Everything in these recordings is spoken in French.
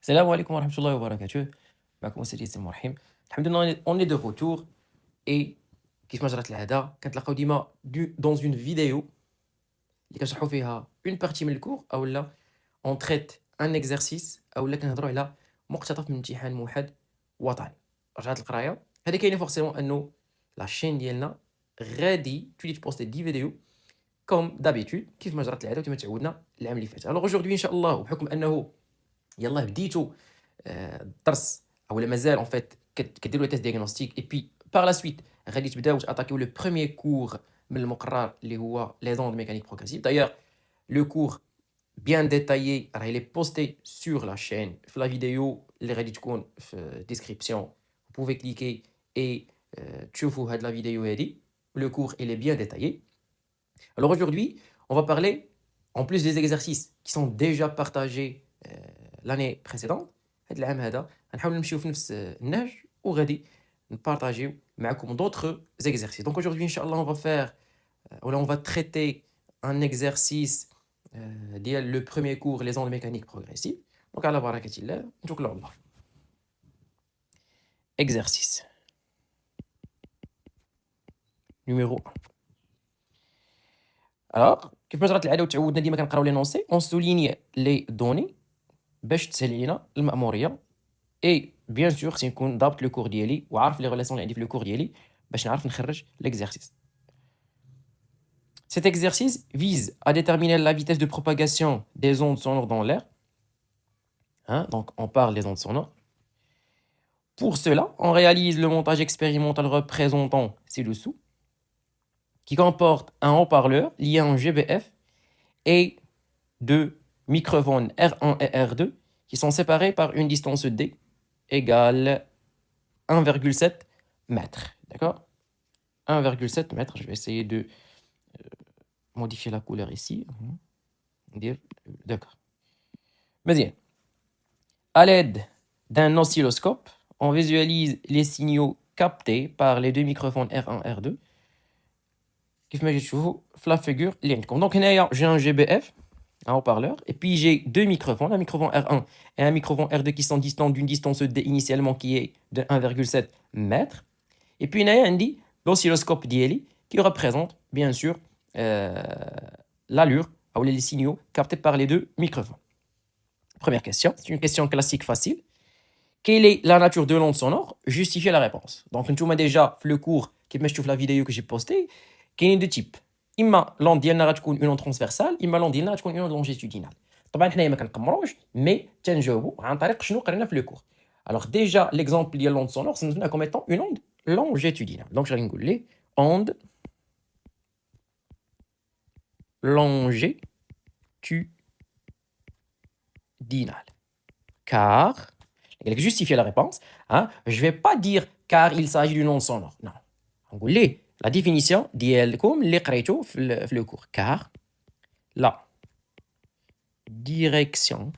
Salam alaikum wa rahmatullahi wa barakatuh. معكم سيدي ياسين مرحيم. الحمد لله on est de retour et كيف ما جرت العادة كنتلاقاو ديما dans une vidéo اللي كنشرحوا فيها une partie من الكور اولا on traite un exercice اولا كنهضروا على مقتطف من امتحان موحد وطني. رجعت القرايه هذه كاينه فورسيمون انه لا شين ديالنا غادي تولي تبوستي دي فيديو كوم دابيتود كيف ما جرت العاده وكما تعودنا العام اللي فات. الوغ aujourd'hui ان شاء الله وبحكم انه يلاه بديتو الدرس اولا مازال en fait كديروا تيست ديagnostic et puis par la suite غادي تبداو تاتاكيو لو بروميير كور من المقرر اللي هو لي زوند ميكانيك بروغريسيف. d'ailleurs le cours bien détaillé راهي لي بوستي sur la chaîne في la vidéo اللي غادي تكون في description. vous pouvez cliquer et تشوفوا هاد la vidéo هادي. le cours il est bien détaillé. Alors aujourd'hui on va parler en plus des exercices qui sont déjà partagés l'année précédente. هاد العام هذا غنحاولوا نمشيو في نفس النهج وغادي نبارطاجيو معكم d'autres exercices. Donc aujourd'hui inchallah on va faire on va traiter un exercice ديال le premier cours les ondes mécaniques progressives. Donc على بركة الله نتوكلوا على الله. Exercice numéro 1. Alors كيف ما جرت العاده وتعودنا ديما كنقراو لي نونسي on souligne les données باش تسهل علينا المأمورية. اي بيان سور خصني نكون ضابط لو كور ديالي وعارف لي ريلاسيون اللي عندي في لو كور ديالي باش نعرف نخرج l'exercice. Cet exercice vise à déterminer la vitesse de propagation des ondes sonores dans l'air. Hein, donc on parle des ondes sonores. Pour cela, on réalise le montage expérimental représentant ci-dessous, qui comporte un haut-parleur lié à un GBF et deux microphones R1 et R2 qui sont séparés par une distance D égale 1,7 mètres. D'accord? 1,7 mètres. Je vais essayer de modifier la couleur ici. D'accord. Mais bien. À l'aide d'un oscilloscope, on visualise les signaux captés par les deux microphones R1 et R2. كيف ما تشوفوا في la figure اللي عندكم. Donc هنايا j'ai un GBF, un haut-parleur, et puis j'ai deux microphones, un microphone R1 et un microphone R2 qui sont distants d'une distance D initialement qui est de 1,7 mètres. Et puis هنايا عندي l'oscilloscope ديالي qui représente bien sûr l'allure ou les signaux captés par les deux microphones. Première question, c'est une question classique facile. Quelle est la nature de l'onde sonore? Justifiez la réponse. Donc, nous déjà le cours qui me trouve la vidéo que j'ai postée, qui est de type إما l'onde ديالنا غتكون une onde transversale, إما l'onde ديالنا غتكون une onde longitudinale. طبعا حنايا ما كنقمروش مي تنجاوبوا عن طريق شنو قرينا في لو كور. Alors déjà l'exemple ديال l'onde sonore c'est donné comme étant une onde longitudinale. Donc je vais نقول ليه onde longitudinale. Car justifier la réponse, hein, je ne vais pas dire car il s'agit d'une onde sonore. Non. نقول ليه la définition ديالكم اللي قريتو في le cours. Car la direction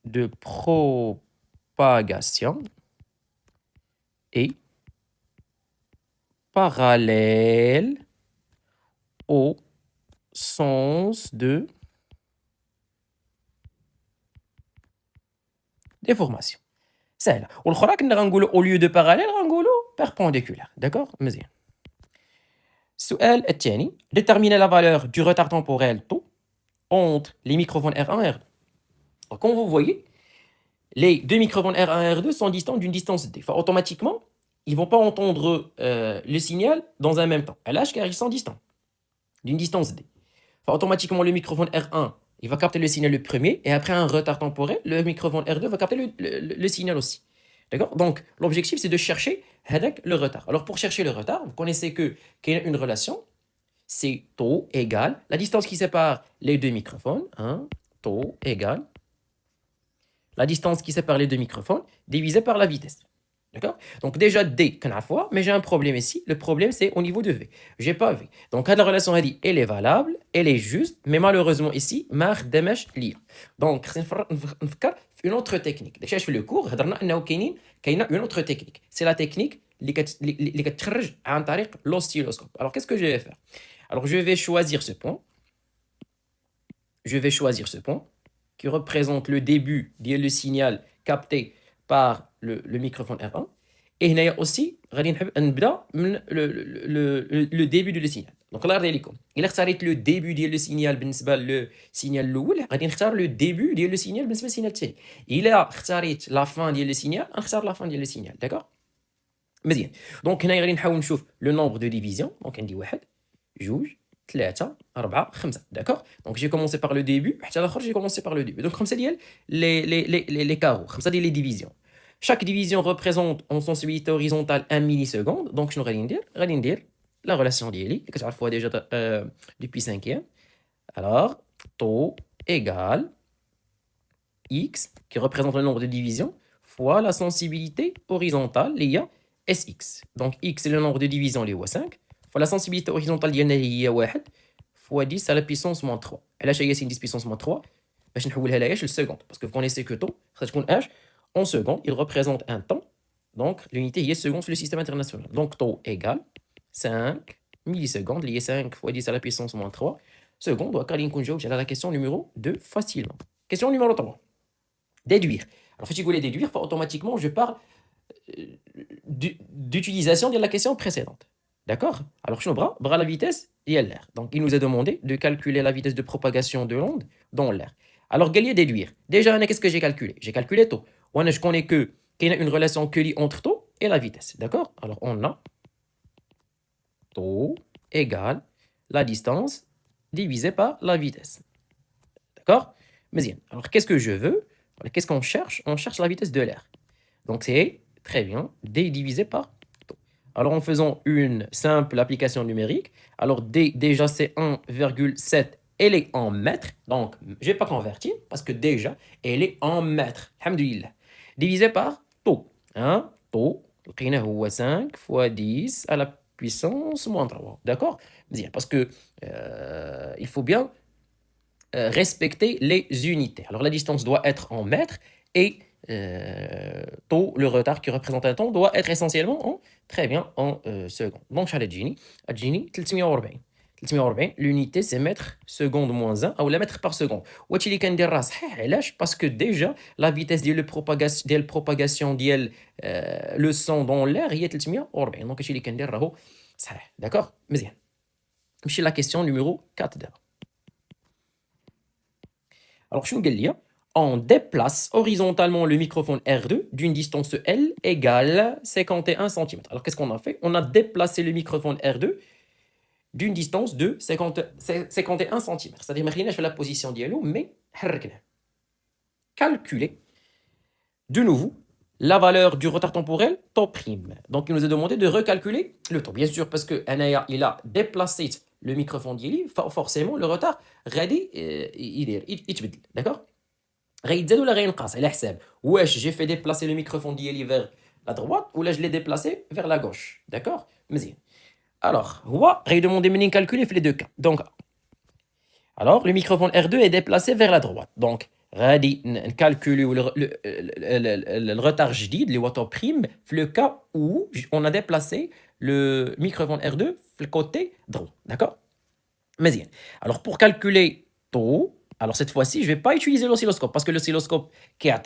de propagation est parallèle au sens de déformation. سهله. والاخرى كنا غنقولوا au lieu de parallèle غنقولوا perpendiculaire. d'accord مزيان. السؤال الثاني déterminer la valeur du retard temporel taux entre les microphones R1 et R2. Alors, comme vous voyez, les deux microphones R1 et R2 sont distants d'une distance D. Enfin, automatiquement, ils ne vont pas entendre le signal dans un même temps. Car ils sont distants d'une distance D. Enfin, automatiquement, le microphone R1 il va capter le signal le premier, et après un retard temporel, le microphone R2 va capter le signal aussi. D'accord? Donc, l'objectif, c'est de chercher le retard. Alors, pour chercher le retard, vous connaissez qu'il y a une relation, c'est taux égale la distance qui sépare les deux microphones, hein, taux égale la distance qui sépare les deux microphones divisé par la vitesse. D'accord? Donc déjà D, mais j'ai un problème ici. Le problème, c'est au niveau de V. Je n'ai pas V. Donc la relation, elle est valable, elle est juste, mais malheureusement ici, ما خدمش ليا. Donc نفكر في une autre technique. داكشي علاش في le cours هضرنا انه كاينه une autre technique. C'est la technique اللي كتخرج عن طريق l'oscilloscope. Alors qu'est-ce que je vais faire? Alors je vais choisir ce point. Je vais choisir ce point qui représente le début du signal capté par le microphone R1. Et il y a aussi le début du signal. Donc là, il a le début du signal, le signal le début du signal, le signal. Il a la fin du signal, la fin du signal. D'accord? مزيان. دونك هنايا غادي نحاول نشوف لو نومبر دو ديفيزيون. دونك عندي 1 2 3 4 5. داكوغ. دونك جي كومونسي بار لو ديبي حتى الاخر جي كومونسي بار لو ديبي. دونك 5 ديال لي كارو، 5 ديال لي ديفيزيون. Chaque division représente en sensibilité horizontale 1 milliseconde. Donc شنو غادي ندير؟ غادي ندير لا ريلاسيون ديالي اللي كتعرفوها ديجا depuis 5e. Alors taux égale x qui représente le nombre de divisions fois la sensibilité horizontale اللي هي SX. Donc X c'est le nombre de divisions, les 5. Fois la sensibilité horizontale, il y a 1 fois 10 à la puissance moins 3. Et là, c'est 10 puissance moins 3. Je vais le seconde. Parce que vous connaissez que taux, ça compte H. En seconde, il représente un temps. Donc l'unité est seconde sur le système international. Donc taux égale 5 millisecondes, lié 5 fois 10 à la puissance moins 3. Seconde, on va la question numéro 2 facilement. Question numéro 3. Déduire. Alors, si je voulais déduire, automatiquement, je parle d'utilisation de la question précédente. D'accord? Alors, je bras la vitesse et l'air. Donc, il nous a demandé de calculer la vitesse de propagation de l'onde dans l'air. Alors, gagner déduire. Déjà, qu'est-ce que j'ai calculé? J'ai calculé taux. Je connais qu'il y a une relation que entre taux et la vitesse. D'accord? Alors, on a taux égale la distance divisée par la vitesse. D'accord? Mais bien. Alors, qu'est-ce que je veux? Qu'est-ce qu'on cherche? On cherche la vitesse de l'air. Donc, c'est très bien, D divisé par taux. Alors, en faisant une simple application numérique, alors D, déjà, c'est 1,7, elle est en mètres. Donc, je ne vais pas convertir parce que déjà, elle est en mètres. Alhamdulillah. Divisé par taux. Hein? Taux, 5 fois 10 à la puissance moins 3. D'accord? Parce que il faut bien respecter les unités. Alors, la distance doit être en mètres et taux, le retard qui représente un temps, doit être essentiellement en, très bien, en secondes. Donc, à Gini, 340. 340, l'unité c'est mètres seconde moins 1 ou la mètre par seconde. Parce que déjà, la vitesse de la propagation de le son dans l'air est 340. Donc, d'accord? Mais bien. C'est la question numéro 4 d'abord. Alors, je vais on déplace horizontalement le microphone R2 d'une distance L égale 51 cm. Alors, qu'est-ce qu'on a fait? On a déplacé le microphone R2 d'une distance de 51 cm. C'est-à-dire, je fais la position d'ILO, mais calculer de nouveau la valeur du retard temporel taux prime. Donc, il nous a demandé de recalculer le temps. Bien sûr, parce qu'il a déplacé le microphone d'ILO, forcément, le retard, d'accord? غيتزاد ولا غينقص على حساب واش j'ai fait déplacer le microphone ديالي vers la droite ou là je l'ai déplacé vers la gauche. D'accord? مزيان. Alors, هو غيدوموندي مني نكالكولي في les deux cas. Donc, alors le microphone R2 est déplacé vers la droite. Donc, غادي نكالكوليو le retard جديد اللي هو taux prime في le cas où on a déplacé le microphone R2 في le côté droit. D'accord? مزيان. Alors, pour calculer taux, alors cette fois-ci, je ne vais pas utiliser l'oscilloscope parce que l'oscilloscope qui a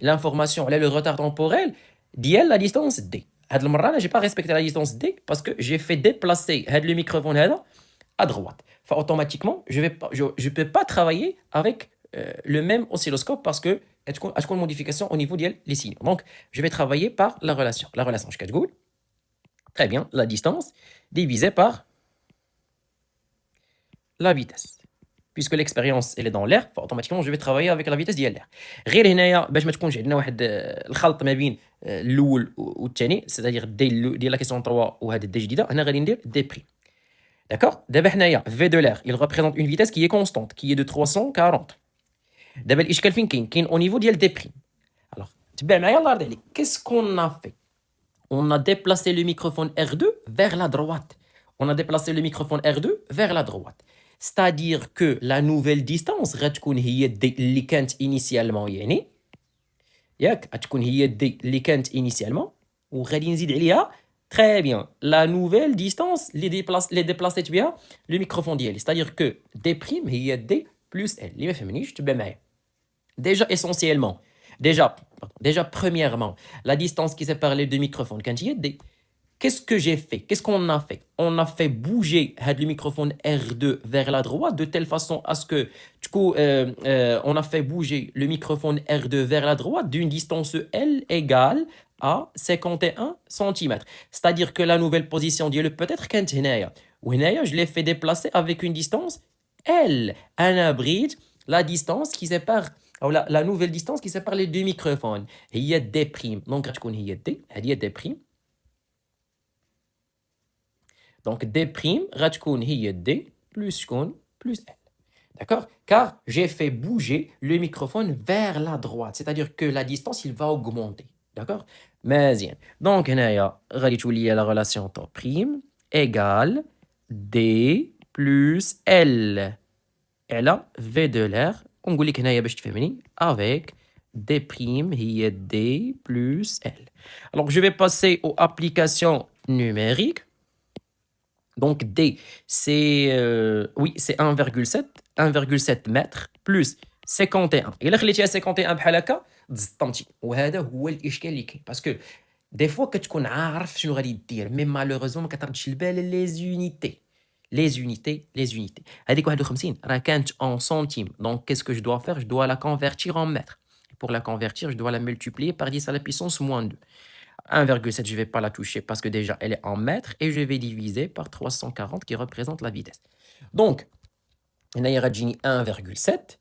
l'information, le retard temporel, dit la distance D. Je n'ai pas respecté la distance D parce que j'ai fait déplacer le microphone à droite. Enfin, automatiquement, je ne peux pas travailler avec le même oscilloscope parce que il y a une modification au niveau des signaux. Donc, je vais travailler par la relation. La relation, je vais très bien, la distance divisée par la vitesse. Puisque l'expérience elle est dans l'air, automatiquement je vais travailler avec la vitesse de l'air. غير هنايا باش ما تكونش عندنا واحد الخلط ما بين الاول والثاني، c'est-à-dire ديال la question 3 وهذه دي جديده، هنا غادي ندير دي بريم. D'accord? دابا حنايا V de l'air, il représente une vitesse qui est constante, qui est de 340. دابا الاشكال فين كاين au niveau ديال دي بريم. Alors, تبع معايا الله يرضي عليك. Qu'est-ce qu'on a fait? On a déplacé le microphone R2 vers la droite. On a déplacé le microphone R2 vers la droite. C'est-à-dire que la nouvelle distance غتكون هي دي اللي كانت initialement يعني ياك غتكون هي دي اللي كانت initialement وغادي نزيد عليها très bien la nouvelle distance اللي déplacé بها le microphone ديالي. C'est-à-dire que D' هي D plus L. اللي ما فهمنيش تبع معايا. Déjà, essentiellement, déjà, premièrement, la distance qui sépare les deux microphones, quand il y a des... Qu'est-ce que j'ai fait? Qu'est-ce qu'on a fait? On a fait bouger le microphone R2 vers la droite de telle façon à ce que, du coup, on a fait bouger le microphone R2 vers la droite d'une distance L égale à 51 cm. C'est-à-dire que la nouvelle position d'IE peut-être quand je l'ai fait déplacer avec une distance L. Un abrite la distance qui sépare, ou la nouvelle distance qui sépare les deux microphones. Il y a D'. Donc, il y a D'. Donc, D', غتكون هي D plus L. D'accord? Car j'ai fait bouger le microphone vers la droite. C'est-à-dire que la distance, il va augmenter. D'accord? مزيان. Donc, هنايا غادي تولي la relation طو prime égale D plus L. على V de l'air. ونقول لك هنايا باش تفهمني avec D' هي D plus L. Alors, je vais passer aux applications numériques. Donc D, c'est oui, c'est 1,7 mètres plus 51. إلا خليتيها 51 بحال هكا تزطمتي وهذا هو الإشكال اللي كاين باسكو دي فوا كتكون عارف شنو غادي دير مي مالوغوزمون ما كتردش البال les unités. هذيك 51 راه كانت en centimes. Donc qu'est-ce que je dois faire? Je dois la convertir en mètres. Pour la convertir, je dois la multiplier par 10 à la puissance moins 2. 1,7, je ne vais pas la toucher parce que déjà, elle est en mètres et je vais diviser par 340 qui représente la vitesse. Donc, on a 1,7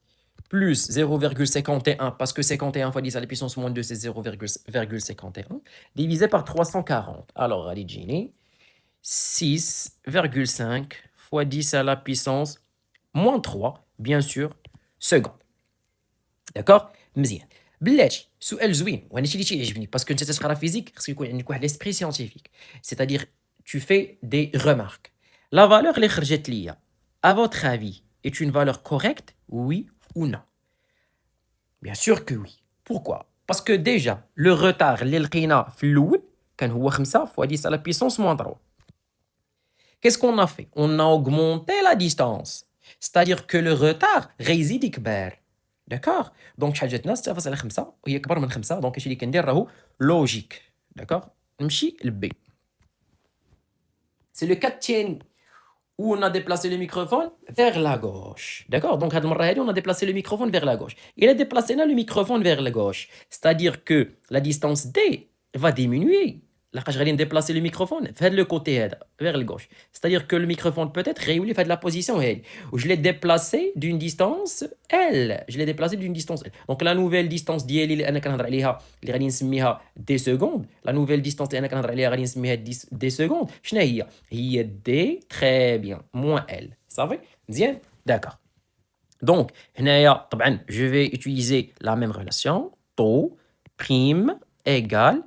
plus 0,51 parce que 51 fois 10 à la puissance moins 2, c'est 0,51 divisé par 340. Alors, on a 6,5 fois 10 à la puissance moins 3, bien sûr, secondes. D'accord? مزيان. بلاتي سؤال زوين وانا شي اللي تيعجبني باسكو انت تقرا فيزيك خصك يكون عندك واحد ليسبري سيانتيفيك c'est-à-dire tu fais des remarques. La valeur اللي خرجت ليا à votre avis est une valeur correcte, oui ou non? Bien sûr que oui. Pourquoi? Parce que déjà le retard اللي لقينا في الاول كان هو 5 fois 10 à la puissance moins 3. Qu'est-ce qu'on a fait? On a augmenté la distance. C'est-à-dire que le retard غيزيد كبار. D'accord? Donc شحال جاتنا 6.5 وهي كبر من 5 دونك هادشي اللي كندير راهو لوجيك. D'accord? نمشي لبي. C'est le cas الثاني où on a déplacé le microphone vers la gauche. D'accord? Donc هاد المرة هادي on a déplacé le microphone vers la gauche. Il a déplacé le microphone vers la gauche. C'est-à-dire que la distance D va diminuer. لحقاش غادي déplacer le microphone vers le côté هذا vers la gauche. C'est-à-dire que le microphone peut-être غيولي في هاد la position هادي. Où je l'ai déplacé d'une distance L. Je l'ai déplacé d'une distance L. Donc la nouvelle distance ديالي اللي انا كنهضر عليها اللي غادي نسميها d secondes. La nouvelle distance اللي انا كنهضر عليها غادي نسميها d secondes. شنو هي؟ هي d très bien moins L. صافي؟ مزيان؟ D'accord. Donc هنايا طبعا je vais utiliser la même relation taux prime égale,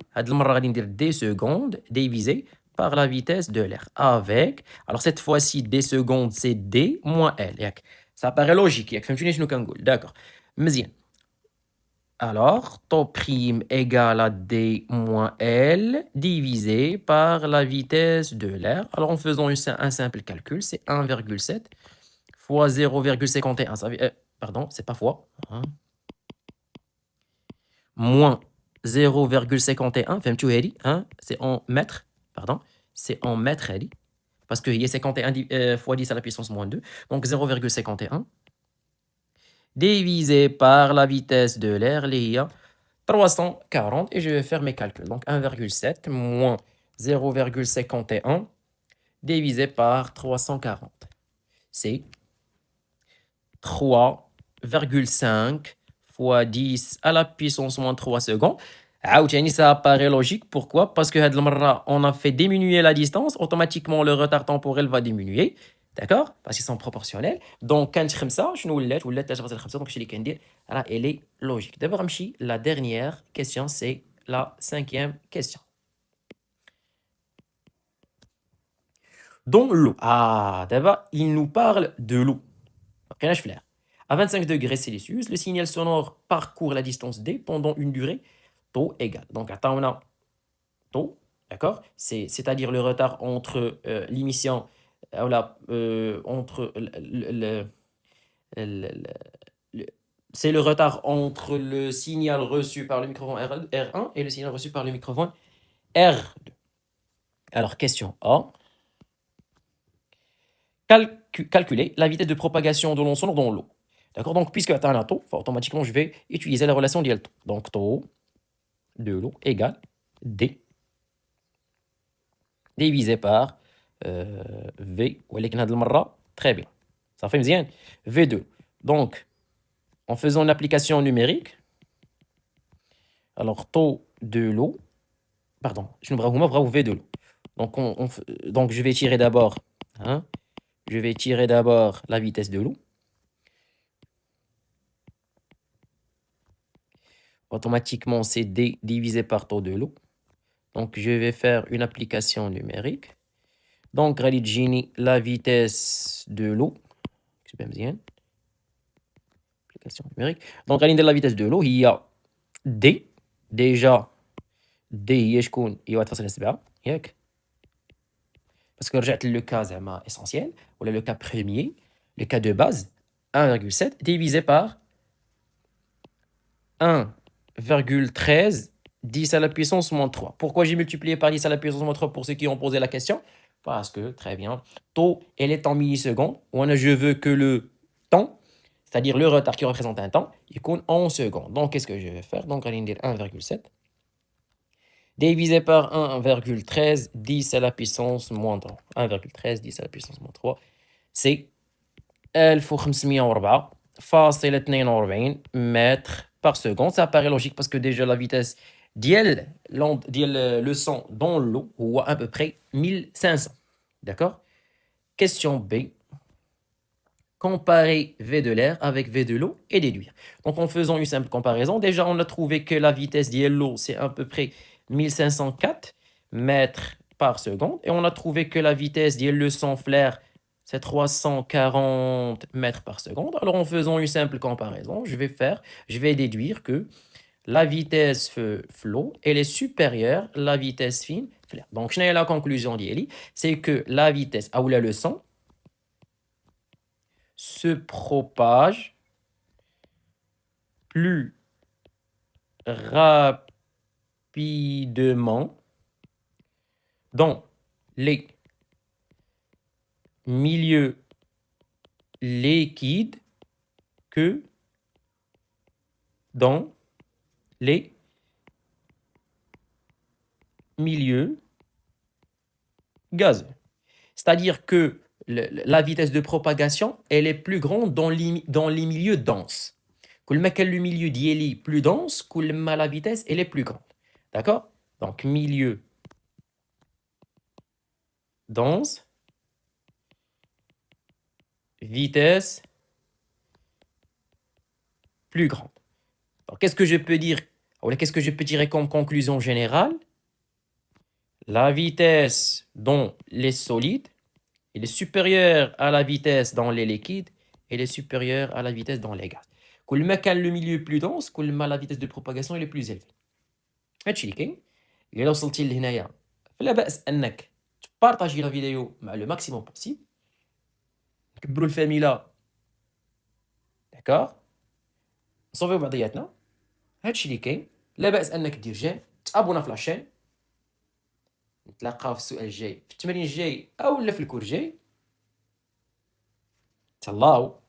des secondes divisé par la vitesse de l'air. Avec, alors cette fois-ci, d secondes, c'est d moins L. Ça paraît logique. D'accord. مزيان. Alors, taux prime égale à d moins L divisé par la vitesse de l'air. Alors, en faisant un simple calcul, c'est 1,7 fois 0,51. Pardon, c'est pas fois. Hein. Moins 0,51 فهمتوا هادي hein? C'est en mètres pardon c'est en mètres هادي parce que il y a 51 fois 10 à la puissance moins 2 donc 0,51 divisé par la vitesse de l'air اللي هي 340 et je vais faire mes calculs donc 1,7 moins 0,51 divisé par 340 c'est 3,5 fois 10 à la puissance moins 3 secondes. Ça paraît logique. Pourquoi? Parce que on a fait diminuer la distance, automatiquement le retard temporel va diminuer. D'accord? Parce qu'ils sont proportionnels. Donc, quand je ça, je nous l'ai, donc je dis elle est logique. D'abord, la dernière question, c'est la 5e question. Dans l'eau. Ah, d'abord, il nous parle de l'eau. Rien à faire. À 25 degrés Celsius, le signal sonore parcourt la distance D pendant une durée taux égale. Donc, attends, on a taux, d'accord? C'est-à-dire le retard entre l'émission, entre c'est le retard entre le signal reçu par le microphone R1 et le signal reçu par le microphone R2. Alors, question A. Calculer la vitesse de propagation de l'onde sonore dans l'eau. D'accord? Donc, puisque tu as un taux, automatiquement, je vais utiliser la relation d'IL taux. Donc, taux de l'eau égale D divisé par V. Très bien. Ça fait bien. V2. Donc, en faisant une application numérique, alors taux de l'eau, pardon, je ne bravo V de l'eau. Donc, je vais tirer d'abord, hein, je vais tirer d'abord la vitesse de l'eau. Automatiquement, c'est D divisé par taux de l'eau. Donc, je vais faire une application numérique. Donc, Gini, la vitesse de l'eau. Application numérique. Donc, la vitesse de l'eau, il y a D. Déjà, D, il y a parce que le cas essentiel, ou le cas premier, le cas de base, 1,7 divisé par 1,13 10 à la puissance moins 3. Pourquoi j'ai multiplié par 10 à la puissance moins 3 pour ceux qui ont posé la question? Parce que, très bien, taux, elle est en millisecondes. Je veux que le temps, c'est-à-dire le retard qui représente un temps, il compte en secondes. Donc, qu'est-ce que je vais faire? Donc, on va dire 1,7 divisé par 1,13 10 à la puissance moins 3. 1,13 10 à la puissance moins 3, c'est 1504,42 mètres par seconde. Ça paraît logique parce que déjà la vitesse le son dans l'eau ou à peu près 1500. D'accord? Question B. Comparer V de l'air avec V de l'eau et déduire. Donc en faisant une simple comparaison, déjà on a trouvé que la vitesse de l'eau c'est à peu près 1504 mètres par seconde et on a trouvé que la vitesse de le son flair c'est 340 mètres par seconde. Alors en faisant une simple comparaison, je vais déduire que la vitesse flow elle est supérieure à la vitesse fine flair. Donc je n'ai la conclusion d'Yeli, c'est que la vitesse ou la leçon se propage plus rapidement dans les milieux liquides que dans les milieux gazeux. C'est-à-dire que la vitesse de propagation, elle est plus grande dans les milieux denses. Quand le milieu d'Yeli plus dense, la vitesse, elle est plus grande. D'accord? Donc, milieu dense, vitesse plus grande. Alors, qu'est-ce que je peux dire? Qu'est-ce que je peux tirer comme conclusion générale? La vitesse dans les solides, elle est supérieure à la vitesse dans les liquides, elle est supérieure à la vitesse dans les gaz. Quand le milieu est plus dense, la vitesse de propagation est plus élevée. هادشي اللي كاين. إلا وصلتي لهنايا فلا بأس أنك تبارطاجي لا فيديو مع لو ماكسيموم بوسيبل. نكبروا الفاميلا. داكور. نصوفيو بعضياتنا. هادشي اللي كاين. لا بأس أنك دير جيم، تابونا في لاشين. نتلاقاو في السؤال الجاي، في التمرين الجاي أو في الكور الجاي. تهلاو.